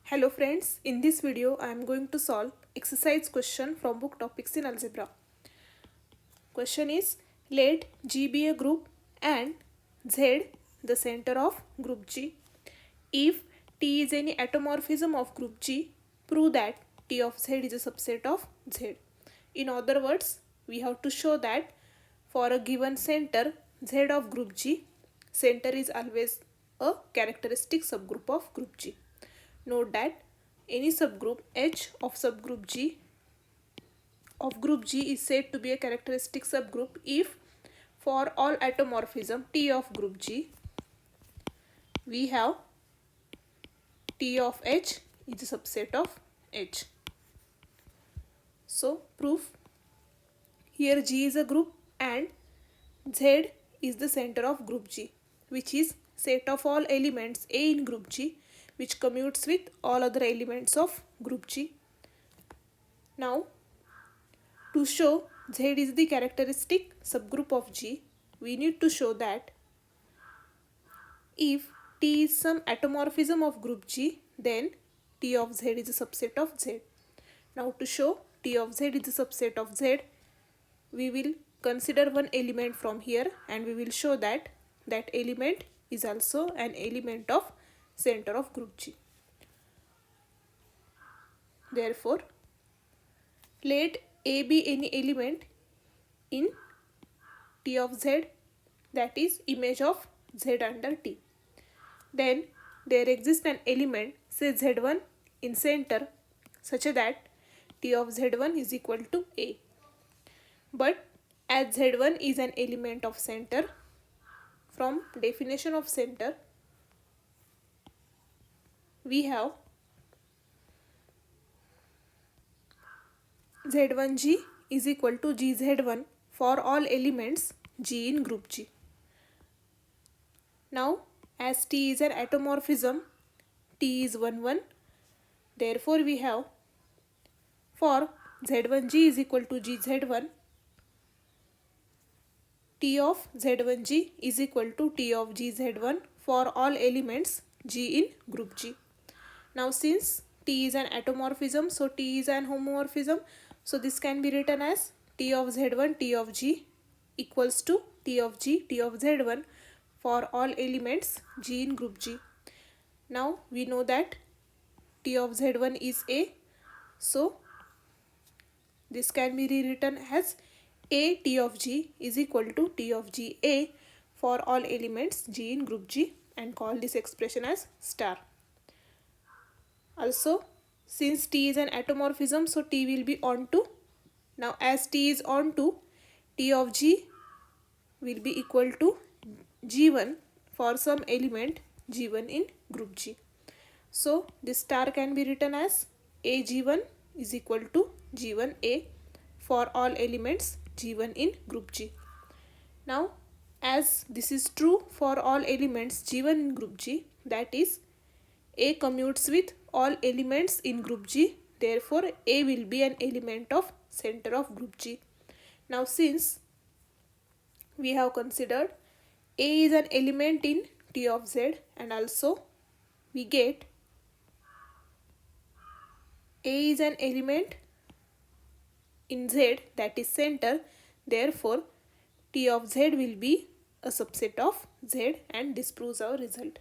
Hello friends, in this video I am going to solve exercise question from book Topics in Algebra. Question is, let G be a group and Z the center of group G. If T is any automorphism of group G, prove that T of Z is a subset of Z. In other words, we have to show that for a given center Z of group G, center is always a characteristic subgroup of group G. Note that any subgroup H of subgroup G of group G is said to be a characteristic subgroup if for all automorphism T of group G we have T of H is a subset of H. So proof, here G is a group and Z is the center of group G, which is set of all elements A in group G which commutes with all other elements of group G. Now, to show Z is the characteristic subgroup of G, we need to show that if T is some automorphism of group G, then T of Z is a subset of Z. Now, to show T of Z is a subset of Z, we will consider one element from here and we will show that that element is also an element of center of group G. Therefore, let A be any element in T of Z, that is image of Z under T. Then there exists an element, say Z1 in center, such that T of Z1 is equal to A. But as Z1 is an element of center, from definition of center, we have Z1G is equal to GZ1 for all elements G in group G. Now, as T is an automorphism, T is 1, 1. Therefore, we have for Z1G is equal to GZ1, T of Z1G is equal to T of GZ1 for all elements G in group G. Now, since T is an automorphism, so T is an homomorphism. So, this can be written as T of Z1, T of G equals to T of G, T of Z1 for all elements G in group G. Now, we know that T of Z1 is A. So, this can be rewritten as A T of G is equal to T of G A for all elements G in group G, and call this expression as star. Also, since T is an automorphism, so T will be onto. Now, as T is onto, T of G will be equal to G1 for some element G1 in group G. So, this star can be written as AG1 is equal to G1A for all elements G1 in group G. Now, as this is true for all elements G1 in group G, that is A commutes with all elements in group G, therefore A will be an element of center of group G. Now, since we have considered A is an element in T of Z, and also we get A is an element in Z, that is center, therefore T of Z will be a subset of Z, and this proves our result.